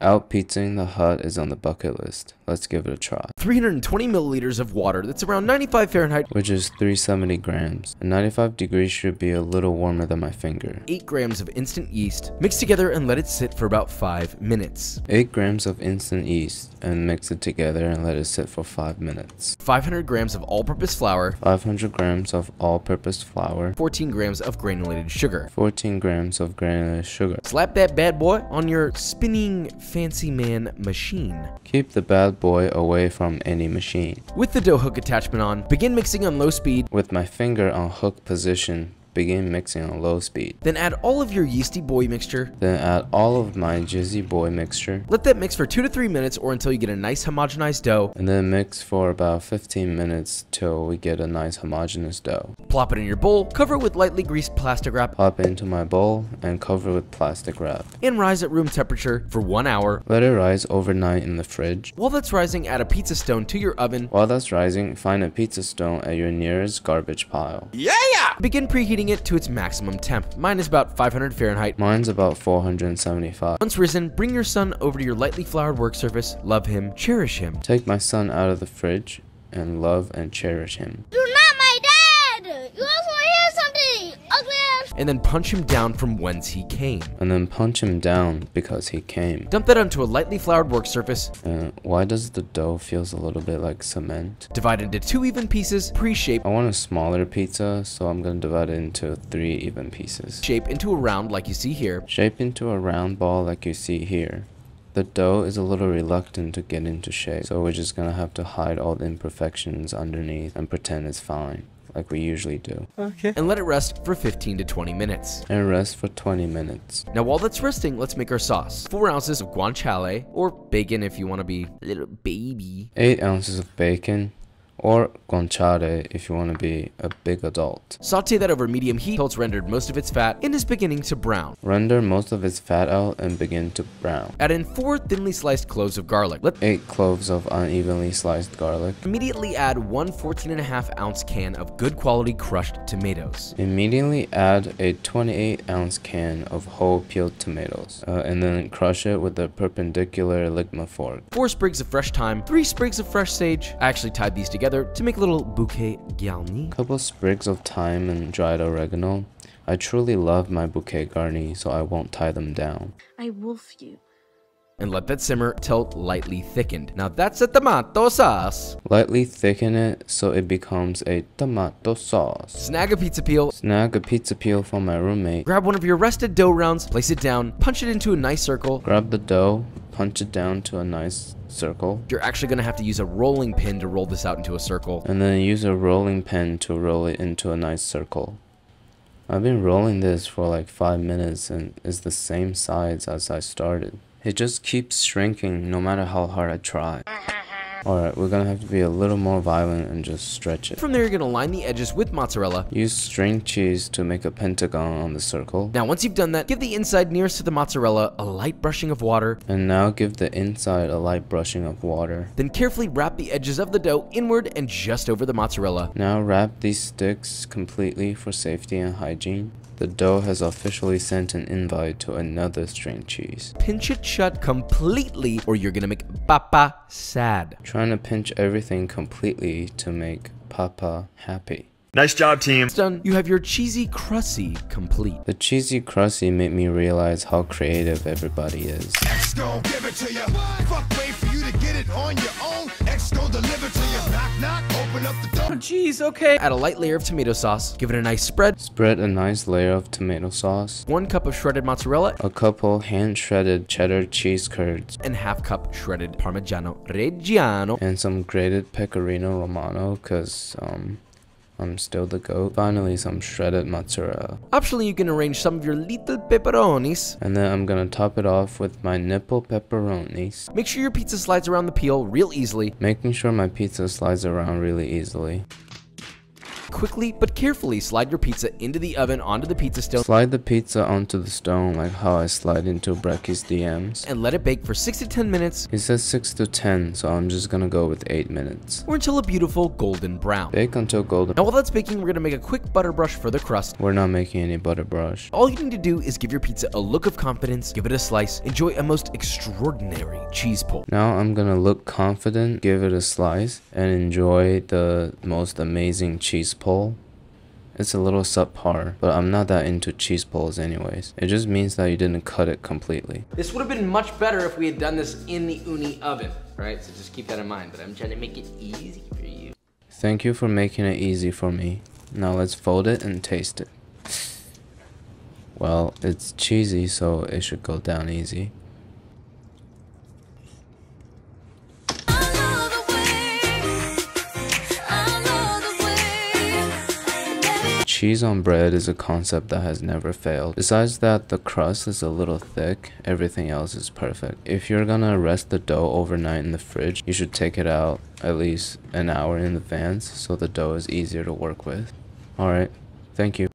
Out pizzaing the hut is on the bucket list. Let's give it a try. 320 milliliters of water, that's around 95 Fahrenheit, which is 370 grams. And 95 degrees should be a little warmer than my finger. 8 grams of instant yeast. Mix together and let it sit for about 5 minutes. 8 grams of instant yeast and mix it together and let it sit for 5 minutes. 500 grams of all-purpose flour. 500 grams of all-purpose flour. 14 grams of granulated sugar. 14 grams of granulated sugar. Slap that bad boy on your spinning fancy man machine. Keep the bad boy away from any machine. With the dough hook attachment on, begin mixing on low speed. With my finger on hook position, begin mixing on low speed. Then add all of your yeasty boy mixture. Then add all of my jizzy boy mixture. Let that mix for 2 to 3 minutes or until you get a nice homogenized dough. And then mix for about 15 minutes till we get a nice homogeneous dough. Plop it in your bowl, cover it with lightly greased plastic wrap. Plop it into my bowl and cover it with plastic wrap. And rise at room temperature for 1 hour. Let it rise overnight in the fridge. While that's rising, add a pizza stone to your oven. While that's rising, find a pizza stone at your nearest garbage pile. Yeah! Begin preheating it to its maximum temp. Mine is about 500 Fahrenheit. Mine's about 475. Once risen, bring your son over to your lightly floured work surface. Love him, cherish him. Take my son out of the fridge and love and cherish him. You're not my dad! You also hear something, ugly ass! And then punch him down from whence he came. And then punch him down because he came. Dump that onto a lightly floured work surface. Why does the dough feels a little bit like cement? Divide into 2 even pieces, pre-shape. I want a smaller pizza, so I'm gonna divide it into 3 even pieces. Shape into a round like you see here. Shape into a round ball like you see here. The dough is a little reluctant to get into shape, so we're just gonna have to hide all the imperfections underneath and pretend it's fine, like we usually do. Okay. And let it rest for 15 to 20 minutes. And rest for 20 minutes. Now while that's resting, let's make our sauce. 4 ounces of guanciale, or bacon if you want to be a little baby. 8 ounces of bacon, or guanciale if you want to be a big adult. Saute that over medium heat until it's rendered most of its fat and is beginning to brown. Render most of its fat out and begin to brown. Add in 4 thinly sliced cloves of garlic. 8 cloves of unevenly sliced garlic. Immediately add 1 14.5 ounce can of good quality crushed tomatoes. Immediately add a 28 ounce can of whole peeled tomatoes, and then crush it with a perpendicular ligma fork. 4 sprigs of fresh thyme, 3 sprigs of fresh sage. I actually tied these together to make a little bouquet garni. Couple sprigs of thyme and dried oregano. I truly love my bouquet garni, so I won't tie them down. I wolf you. And let that simmer till lightly thickened. Now that's a tomato sauce. Lightly thicken it so it becomes a tomato sauce. Snag a pizza peel. Snag a pizza peel from my roommate. Grab one of your rested dough rounds, place it down, punch it into a nice circle. Grab the dough, punch it down to a nice circle. You're actually going to have to use a rolling pin to roll this out into a circle. And then use a rolling pin to roll it into a nice circle. I've been rolling this for like 5 minutes and it's the same size as I started. It just keeps shrinking no matter how hard I try. Alright, we're gonna have to be a little more violent and just stretch it. From there, you're gonna line the edges with mozzarella. Use string cheese to make a pentagon on the circle. Now, once you've done that, give the inside nearest to the mozzarella a light brushing of water. And now give the inside a light brushing of water. Then carefully wrap the edges of the dough inward and just over the mozzarella. Now wrap these sticks completely for safety and hygiene. The dough has officially sent an invite to another string cheese. Pinch it shut completely or you're gonna make Papa sad. Trying to pinch everything completely to make Papa happy. Nice job, team. It's done. You have your cheesy crusty complete. The cheesy crusty made me realize how creative everybody is. X gon' give it to you. Fuck, wait for you to get it on your own. X gon' deliver to you. Knock, knock, open up the door. Oh, jeez, okay. Add a light layer of tomato sauce. Give it a nice spread. Spread a nice layer of tomato sauce. 1 cup of shredded mozzarella. A couple hand-shredded cheddar cheese curds. And ½ cup shredded Parmigiano Reggiano. And some grated pecorino romano, cause I'm still the goat. Finally, some shredded mozzarella. Optionally, you can arrange some of your little pepperonis. And then I'm gonna top it off with my nipple pepperonis. Make sure your pizza slides around the peel real easily. Making sure my pizza slides around really easily. Quickly but carefully slide your pizza into the oven onto the pizza stone Slide the pizza onto the stone like how I slide into Brecky's DMs. and let it bake for 6 to 10 minutes He says 6 to 10, so I'm just gonna go with 8 minutes. or until a beautiful golden brown. Bake until golden. Now while that's baking, we're going to make a quick butter brush for the crust. We're not making any butter brush. All you need to do is give your pizza a look of confidence, give it a slice, enjoy a most extraordinary cheese pull. Now I'm gonna look confident, give it a slice, and enjoy the most amazing cheese pull. It's a little subpar, but I'm not that into cheese pulls anyways. It just means that you didn't cut it completely. This would have been much better if we had done this in the uni oven, right? So just keep that in mind, but I'm trying to make it easy for you. Thank you for making it easy for me. Now let's fold it and taste it. Well, it's cheesy, so it should go down easy. Cheese on bread is a concept that has never failed. Besides that, the crust is a little thick, everything else is perfect. If you're gonna rest the dough overnight in the fridge, you should take it out at least an hour in advance so the dough is easier to work with. Alright, thank you.